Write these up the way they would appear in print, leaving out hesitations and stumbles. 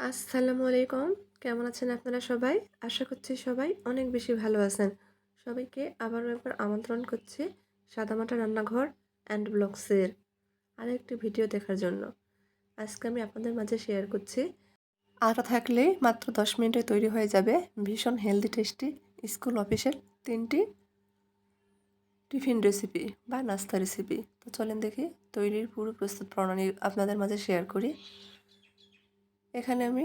আসসালামু আলাইকুম। কেমন আছেন আপনারা সবাই? আশা করছি সবাই অনেক বেশি ভালো আছেন। সবাইকে আবারও একবার আমন্ত্রণ করছি সাদামাটা রান্নাঘর অ্যান্ড ব্লগসের আরেকটি ভিডিও দেখার জন্য। আজকে আমি আপনাদের মাঝে শেয়ার করছি আটা থাকলে মাত্র 10 মিনিটে তৈরি হয়ে যাবে ভীষণ হেলদি টেস্টি স্কুল অফিসের 3টি টিফিন রেসিপি বা নাস্তা রেসিপি। তো চলেন দেখি তৈরির পুরো প্রস্তুত প্রণালী আপনাদের মাঝে শেয়ার করি। এখানে আমি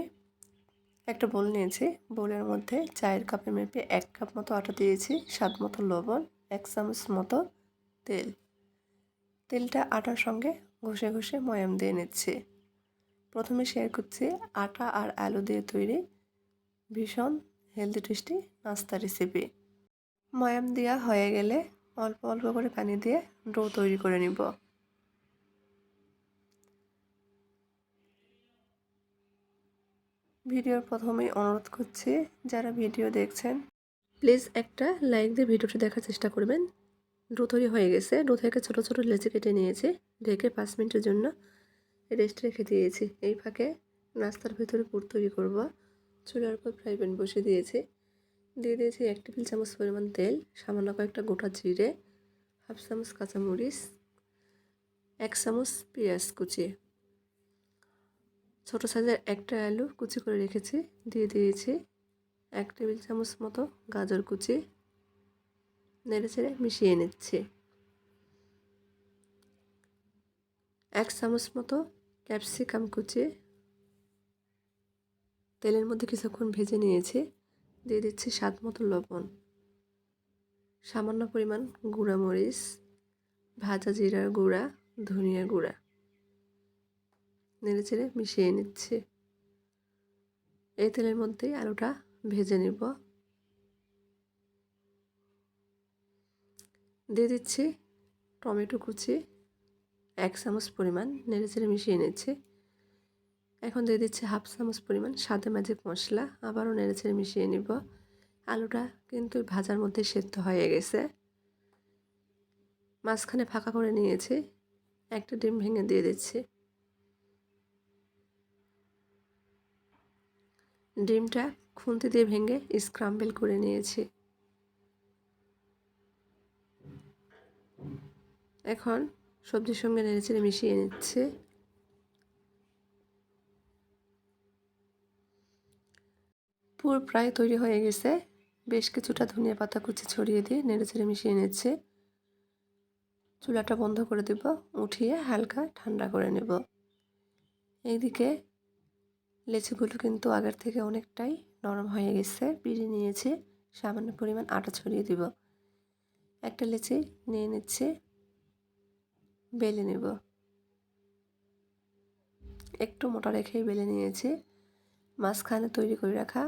একটা বোল নিয়েছি। বোলের মধ্যে চায়ের কাপে মেপে 1 কাপ মতো আটা দিয়েছি, স্বাদ মতো লবণ, 1 চামচ মতো তেল। তেলটা আটার সঙ্গে ঘষে ঘষে ময়াম দিয়ে নিচ্ছি। প্রথমে শেয়ার করছি আটা আর আলু দিয়ে তৈরি ভীষণ হেলদি টেস্টি নাস্তা রেসিপি। ময়াম দেওয়া হয়ে গেলে অল্প অল্প করে পানি দিয়ে ডো তৈরি করে নিব। ভিডিওর প্রথমেই অনুরোধ করছি যারা ভিডিও দেখছেন প্লিজ একটা লাইক দিয়ে ভিডিওটি দেখার চেষ্টা করবেন। ডো তৈরি হয়ে গেছে। ডো থেকে ছোটো ছোটো লেচি কেটে নিয়েছি। ঢেকে 5 মিনিটের জন্য রেস্ট রেখে দিয়েছি। এই ফাঁকে নাস্তার ভিতরে পুর তৈরি করব। চুলার উপর ফ্রাই প্যান বসিয়ে দিয়েছি। দিয়ে দিয়েছি 1 টেবিল চামচ পরিমাণ তেল, সামান্য কয়েকটা গোটা জিরে, হাফ চামচ কাঁচামরিচ, 1 চামচ পেঁয়াজ কুচি, ছোটো সাইজের একটা আলু কুচি করে রেখেছি। দিয়ে দিয়েছি 1 টেবিল চামচ মতো গাজর কুচি। নেড়ে চেড়ে মিশিয়ে নিচ্ছি। 1 চামচ মতো ক্যাপসিকাম কুচি তেলের মধ্যে কিছুক্ষণ ভেজে নিয়েছি। দিয়ে দিচ্ছি স্বাদ মতো লবণ, সামান্য পরিমাণ গুঁড়া মরিচ, ভাজা জিরার গুঁড়া, ধনিয়া গুঁড়া। নেড়ে চেড়ে মিশিয়ে নিচ্ছি। এই তেলের মধ্যেই আলুটা ভেজে নিব। দিয়ে দিচ্ছি টমেটো কুচি 1 চামচ পরিমাণ। নেড়ে চেড়ে মিশিয়ে নিচ্ছি। এখন দিয়ে দিচ্ছি হাফ চামচ পরিমাণ স্বাদে ম্যাজিক মশলা। আবারও নেড়ে চেড়ে মিশিয়ে নিব। আলুটা কিন্তু ভাজার মধ্যে সেদ্ধ হয়ে গেছে। মাঝখানে ফাঁকা করে নিয়েছি। একটা ডিম ভেঙে দিয়ে দিচ্ছি। ডিমটা খুন্তি দিয়ে ভেঙে স্ক্রাম্বল করে নিয়েছি। এখন সবজির সঙ্গে নেড়েচেড়ে মিশিয়ে নিচ্ছে। পুর প্রায় তৈরি হয়ে গেছে। বেশ কিছুটা ধনিয়া পাতা কুচি ছড়িয়ে দিয়ে নেড়েচেড়ে মিশিয়ে নিচ্ছে। চুলাটা বন্ধ করে দেব, উঠিয়ে হালকা ঠান্ডা করে নেব। এইদিকে লেচিগুলো কিন্তু আগের থেকে অনেকটাই নরম হয়ে গেছে। পিড়ি নিয়েছি, সামান্য পরিমাণ আটা ছড়িয়ে দিব। একটা লেচি নিয়ে নিচ্ছে, বেলে নেব। একটু মোটা রেখেই বেলে নিয়েছি। মাঝখানে তৈরি করে রাখা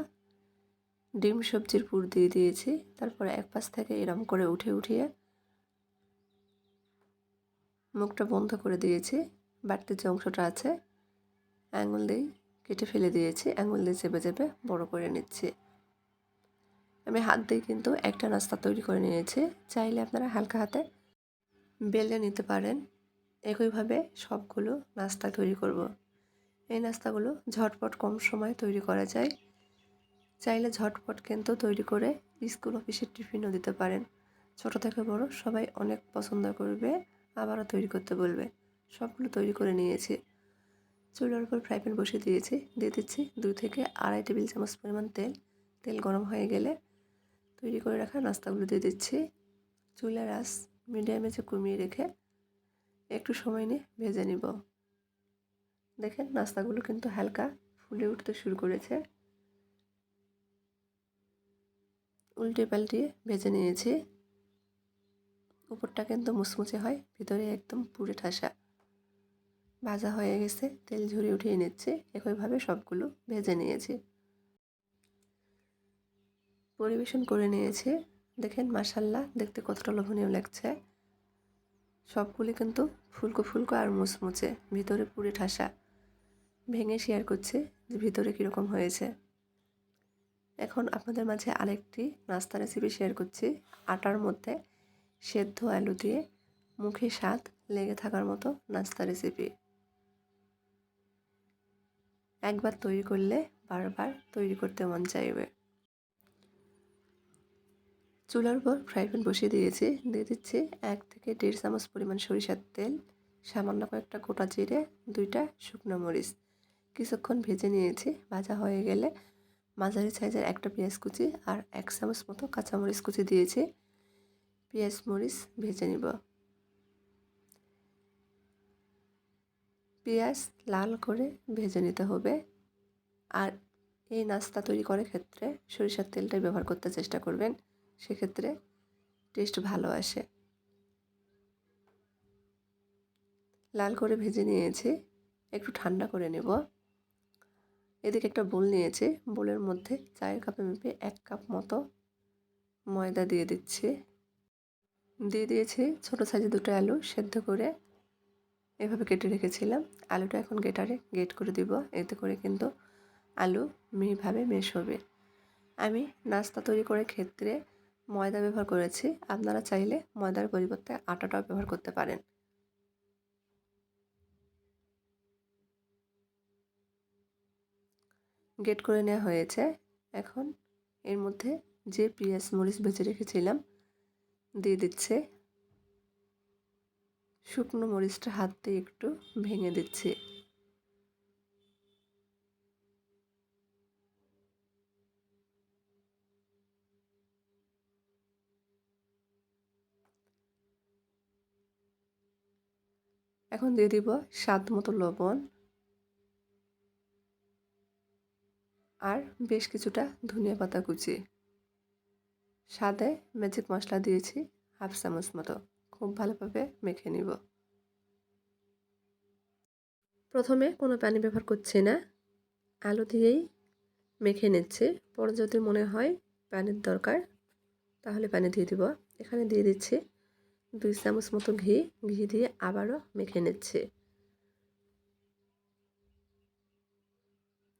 ডিম সবজির পুর দিয়ে দিয়েছি। তারপরে এক পাশ থেকে এরম করে উঠিয়ে মুখটা বন্ধ করে দিয়েছি। বাড়তি যে অংশটা আছে আঙুল দিয়ে কেটে ফেলে দিয়েছি। আঙুল দিয়ে চেপে চেপে বড় করে নিচ্ছি। আমি হাত দিয়ে কিন্তু একটা নাস্তা তৈরি করে নিয়েছি। চাইলে আপনারা হালকা হাতে বেলে নিতে পারেন। একইভাবে সবগুলো নাস্তা তৈরি করব। এই নাস্তাগুলো ঝটপট কম সময়ে তৈরি করা যায়। চাইলে ঝটপট কিন্তু তৈরি করে স্কুল অফিসের টিফিনও দিতে পারেন। ছোট থেকে বড় সবাই অনেক পছন্দ করবে, আবারও তৈরি করতে বলবে। সবগুলো তৈরি করে নিয়েছি। চুলার উপর ফ্রাই প্যান বসিয়ে দিয়েছি। দিয়ে দিচ্ছি 2 থেকে আড়াই টেবিল চামচ পরিমাণ তেল। তেল গরম হয়ে গেলে তৈরি করে রাখা নাস্তাগুলো দিয়ে দিচ্ছি। চুলার আঁচ মিডিয়ামে কমিয়ে রেখে একটু সময় নিয়ে ভেজে নিব। দেখেন নাস্তাগুলো কিন্তু হালকা ফুলে উঠতে শুরু করেছে। উল্টে পাল্টিয়ে ভেজে নিয়েছি। উপরটা কিন্তু মুচমুচে হয়, ভিতরে একদম পুড়ে ঠাসা। ভাজা হয়ে গেছে, তেল ঝরিয়ে উঠিয়ে নিচ্ছে। একইভাবে সবগুলো ভেজে নিয়েছি, পরিবেশন করে নিয়েছি। দেখেন মাশাআল্লাহ দেখতে কতটা লোভনীয় লাগছে। সবগুলি কিন্তু ফুলকো ফুলকো আর মুচমুচে, ভিতরে পুড়ে ঠাসা। ভেঙে শেয়ার করছে যে ভিতরে কীরকম হয়েছে। এখন আপনাদের মাঝে আরেকটি নাস্তা রেসিপি শেয়ার করছি। আটার মধ্যে সেদ্ধ আলু দিয়ে মুখে স্বাদ লেগে থাকার মতো নাস্তা রেসিপি। একবার তৈরি করলে বারবার তৈরি করতে মন চাইবে। চুলার উপর ফ্রাই প্যান বসিয়ে দিয়েছি। দিয়ে দিচ্ছি 1 থেকে 1.5 চামচ পরিমাণ সরিষার তেল, সামান্য কয়েকটা গোটা জিরে, 2টা শুকনো মরিচ কিছুক্ষণ ভেজে নিয়েছি। ভাজা হয়ে গেলে মাঝারি সাইজের একটা পেঁয়াজ কুচি আর 1 চামচ মতো কাঁচামরিচ কুচি দিয়েছি। পেঁয়াজ মরিচ ভেজে নিব। পেঁয়াজ লাল করে ভেজে নিতে হবে। আর এই নাস্তা তৈরি করার ক্ষেত্রে সরিষার তেলটাই ব্যবহার করতে চেষ্টা করবেন, সেক্ষেত্রে টেস্ট ভালো আসে। লাল করে ভেজে নিয়েছি, একটু ঠান্ডা করে নেব। এদিকে একটা বোল নিয়েছি, বোলের মধ্যে চায়ের কাপে মেপে 1 কাপ মতো ময়দা দিয়ে দিচ্ছি। দিয়ে দিয়েছি ছোটো সাইজে 2টা আলু সেদ্ধ করে এভাবে কেটে রেখেছিলাম। আলুটা এখন গ্রেটারে গ্রেট করে দিব, এতে করে কিন্তু আলু মিহিভাবে মেশ হবে। আমি নাস্তা তৈরি করার ক্ষেত্রে ময়দা ব্যবহার করেছি, আপনারা চাইলে ময়দার পরিবর্তে আটাটাও ব্যবহার করতে পারেন। গ্রেট করে নেওয়া হয়েছে। এখন এর মধ্যে যে পেঁয়াজ মরিচ ভেজে রেখেছিলাম দিয়ে দিচ্ছে। শুকনো মরিচটা হাত দিয়ে একটু ভেঙে দিচ্ছি। এখন দিয়ে দিব স্বাদ মতো লবণ আর বেশ কিছুটা ধনিয়া পাতা কুচি। স্বাদে ম্যাজিক মশলা দিয়েছি 1/2 চামচ মতো। খুব ভালোভাবে মেখে নিব। প্রথমে কোনো পানি ব্যবহার করছি না, আলু দিয়েই মেখে নিচ্ছি। পরে যদি মনে হয় পানির দরকার তাহলে পানি দিয়ে দিব। এখানে দিয়ে দিচ্ছি 2 চামচ মতো ঘি। ঘি দিয়ে আবারও মেখে নিচ্ছি।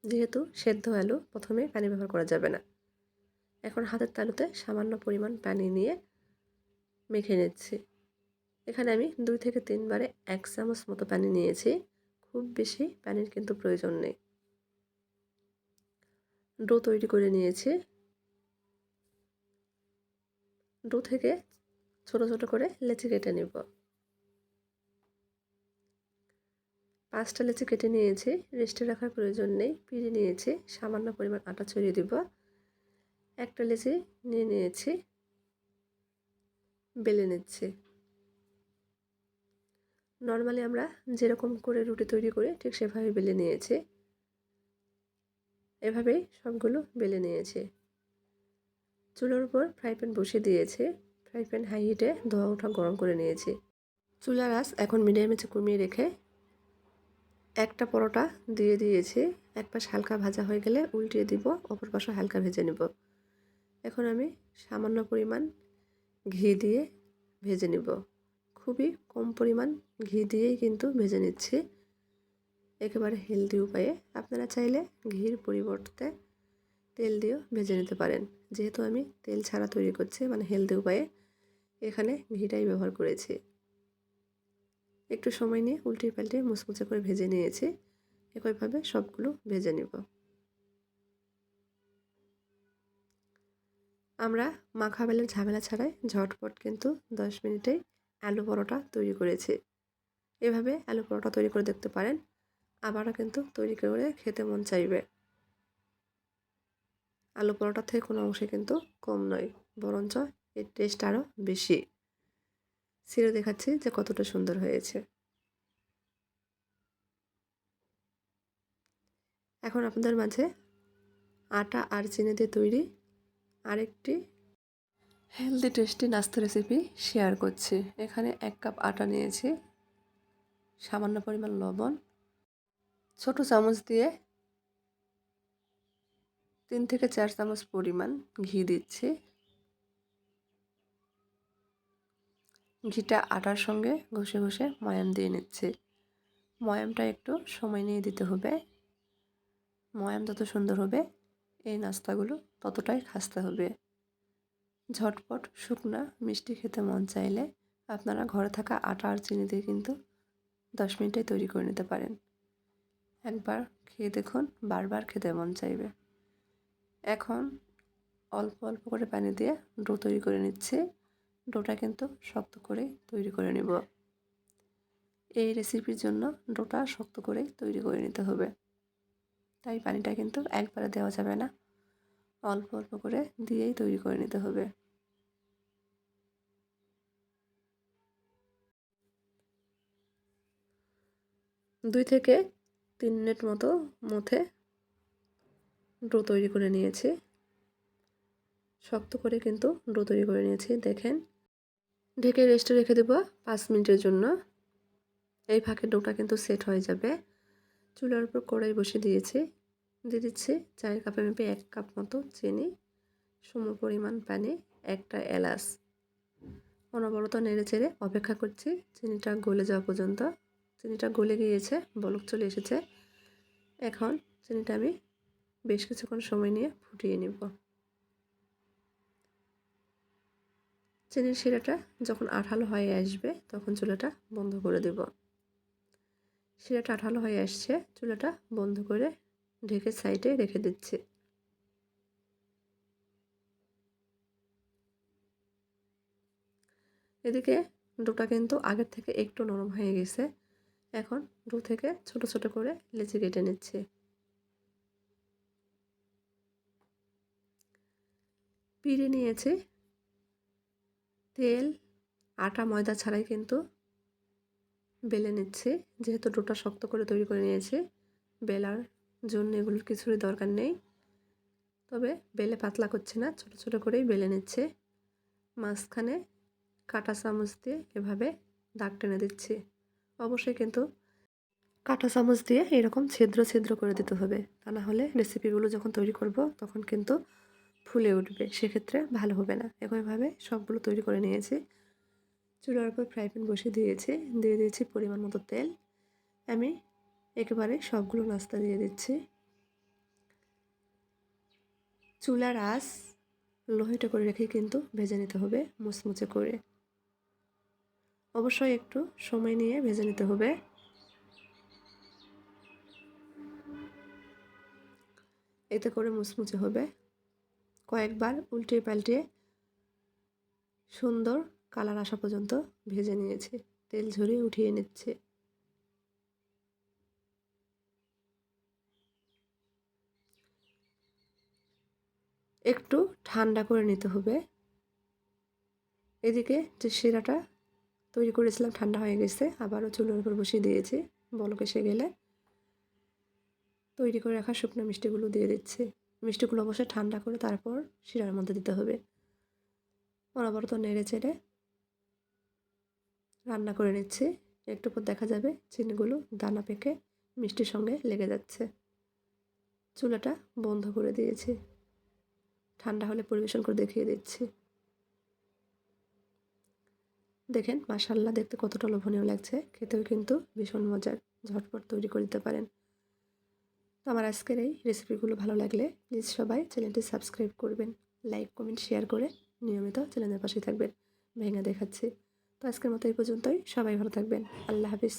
যেহেতু সেদ্ধ আলু প্রথমে পানি ব্যবহার করা যাবে না। এখন হাতের তালুতে সামান্য পরিমাণ পানি নিয়ে মেখে নিচ্ছি। এখানে আমি 2 থেকে 3 বারে 1 চামচ মতো পানি নিয়েছি। খুব বেশি পানির কিন্তু প্রয়োজন নেই। ডো তৈরি করে নিয়েছি। ডো থেকে ছোট ছোট করে লেচি কেটে নেব। 5টা লেচি কেটে নিয়েছি, রেস্টে রাখার প্রয়োজন নেই। পিড়ে নিয়েছি, সামান্য পরিমাণ আটা ছড়িয়ে দিব। একটা লেচি নিয়ে নিয়েছি, বেলে নিচ্ছি। নর্মালি আমরা যেরকম করে রুটি তৈরি করি ঠিক সেভাবে বেলে নিয়েছি। এভাবেই সবগুলো বেলে নিয়েছি। চুলার উপর ফ্রাই প্যান বসিয়ে দিয়েছি। ফ্রাই প্যান হাই হিটে ধোয়া ওঠা গরম করে নিয়েছি। চুলার আঁচ এখন মিডিয়াম আঁচে কমিয়ে রেখে একটা পরোটা দিয়ে দিয়েছি। এক পাশ হালকা ভাজা হয়ে গেলে উল্টিয়ে দিব, অপর পাশও হালকা ভেজে নেব। এখন আমি সামান্য পরিমাণ ঘি দিয়ে ভেজে নেব। খুবই কম পরিমাণ ঘি দিয়েই কিন্তু ভেজে নিচ্ছি, একেবারে হেলদি উপায়ে। আপনারা চাইলে ঘির পরিবর্তে তেল দিয়েও ভেজে নিতে পারেন। যেহেতু আমি তেল ছাড়া তৈরি করছি, মানে হেলদি উপায়ে, এখানে ঘিটাই ব্যবহার করেছি। একটু সময় নিয়ে উল্টে পাল্টে মুচমুচে করে ভেজে নিয়েছি। একইভাবে সবগুলো ভেজে নেব। আমরা মাখা বেলার ঝামেলা ছাড়াই ঝটপট কিন্তু 10 মিনিটেই আলু পরোটা তৈরি করেছি। এভাবে আলু পরোটা তৈরি করে দেখতে পারেন, আবারও কিন্তু তৈরি করে খেতে মন চাইবে। আলু পরোটা থেকে কোনো অংশে কিন্তু কম নয়, বরঞ্চ এর টেস্ট আরও বেশি। ছিঁড়ে দেখাচ্ছি যে কতটা সুন্দর হয়েছে। এখন আপনাদের মাঝে আটা আর চিনি দিয়ে তৈরি আরেকটি হেলদি টেস্টি নাস্তা রেসিপি শেয়ার করছি। এখানে 1 কাপ আটা নিয়েছি, সামান্য পরিমাণ লবণ, ছোট চামচ দিয়ে 3 থেকে 4 চামচ পরিমাণ ঘি দিচ্ছি। ঘিটা আটার সঙ্গে ঘষে ঘষে ময়াম দিয়ে নিচ্ছি। ময়ামটা একটু সময় নিয়ে দিতে হবে। ময়াম যত সুন্দর হবে এই নাস্তাগুলো ততটাই খাস্তে হবে। ঝটপট শুকনা মিষ্টি খেতে মন চাইলে আপনারা ঘরে থাকা আটা আর চিনি দিয়ে কিন্তু 10 মিনিটে তৈরি করে নিতে পারেন। একবার খেয়ে দেখুন, বারবার খেতে মন চাইবে। এখন অল্প অল্প করে পানি দিয়ে ডো তৈরি করে নিচ্ছি। ডোটা কিন্তু শক্ত করেই তৈরি করে নেব। এই রেসিপির জন্য ডোটা শক্ত করেই তৈরি করে নিতে হবে, তাই পানিটা কিন্তু একবারে দেওয়া যাবে না, অল্প অল্প করে দিয়েই তৈরি করে নিতে হবে। 2 থেকে 3 মিনিট মতো মথে ডো তৈরি করে নিয়েছি। শক্ত করে কিন্তু ডো তৈরি করে নিয়েছি, দেখেন। ঢেকে রেস্টে রেখে দেব 5 মিনিটের জন্য। এই ফাঁকে ডোটা কিন্তু সেট হয়ে যাবে। চুলার উপর কড়াই বসিয়ে দিয়েছি। দিয়ে দিচ্ছি চায়ের কাপে মেপে 1 কাপ মতো চিনি, সম পরিমাণ পানি, একটা এলাচ। অনবরত নেড়ে চেড়ে অপেক্ষা করছি চিনিটা গলে যাওয়া পর্যন্ত। চিনিটা গলে গিয়েছে, বলক চলে এসেছে। এখন চিনিটা আমি বেশ কিছুক্ষণ সময় নিয়ে ফুটিয়ে নেব। চিনির শিরাটা যখন আঠালো হয়ে আসবে তখন চুলাটা বন্ধ করে দেব। শিরাটা আঠালো হয়ে আসছে, চুলাটা বন্ধ করে ঢেকে সাইডে রেখে দিচ্ছি। এদিকে ডোটা কিন্তু আগের থেকে একটু নরম হয়ে গেছে। এখন ডো থেকে ছোট ছোট করে লেচি কেটে নিচ্ছি। পিড়ে নিয়েছি, তেল, আটা, ময়দা ছাড়াই কিন্তু বেলে নিচ্ছি। যেহেতু ডোটা শক্ত করে তৈরি করে নিয়েছি, বেলার জন্য এগুলোর কিছুরই দরকার নেই। তবে বেলে পাতলা করছি না, ছোট ছোট করেই বেলে নিচ্ছে। মাঝখানে কাঁটা চামচ দিয়ে এভাবে দাগ টেনে দিচ্ছি। অবশ্যই কিন্তু কাঁটা চামচ দিয়ে এরকম ছিদ্র ছিদ্র করে দিতে হবে, তা না হলে রেসিপিগুলো যখন তৈরি করব তখন কিন্তু ফুলে উঠবে, সেক্ষেত্রে ভালো হবে না। একইভাবে সবগুলো তৈরি করে নিয়েছি। চুলার উপর ফ্রাই প্যান বসিয়ে দিয়েছি, দিয়ে দিয়েছি পরিমাণ মতো তেল। আমি একেবারে সবগুলো নাস্তা দিয়ে দিচ্ছি। চুলার আঁচ লোহিত করে রেখে কিন্তু ভেজে নিতে হবে মুচমুচে করে। অবশ্যই একটু সময় নিয়ে ভেজে নিতে হবে। এতে করে মুচমুচে হবে। কয়েকবার উল্টে পাল্টে সুন্দর কালার আসা পর্যন্ত ভেজে নিয়েছি। তেল ঝরিয়ে উঠিয়ে নিচ্ছে। একটু ঠান্ডা করে নিতে হবে। এদিকে যে শিরাটা তৈরি করেছিলাম ঠান্ডা হয়ে গেছে, আবারও চুলার উপর বসিয়ে দিয়েছি। বলক এসে গেলে তৈরি করে রাখা শুকনো মিষ্টিগুলো দিয়ে দিচ্ছি। মিষ্টিগুলো অবশ্যই ঠান্ডা করে তারপর শিরার মধ্যে দিতে হবে। অনবরত নেড়ে চেড়ে রান্না করে নিচ্ছি। একটু পর দেখা যাবে চিনিগুলো দানা পেকে মিষ্টির সঙ্গে লেগে যাচ্ছে। চুলাটা বন্ধ করে দিয়েছি। ঠান্ডা হলে পরিবেশন করে দেখিয়ে দিচ্ছি। দেখেন মাশাআল্লাহ, দেখতে কতটা লোভনীয় লাগছে, খেতেও কিন্তু ভীষণ মজার। ঝটপট তৈরি করে দিতে পারেন। তো আমার আজকের এই রেসিপিগুলো ভালো লাগলে প্লিজ সবাই চ্যানেলটি সাবস্ক্রাইব করবেন, লাইক কমেন্ট শেয়ার করে নিয়মিত চ্যানেলের পাশে থাকবেন। ভেঙে দেখাচ্ছি। তো আজকের মতো এই পর্যন্তই। সবাই ভালো থাকবেন। আল্লাহ হাফিজ।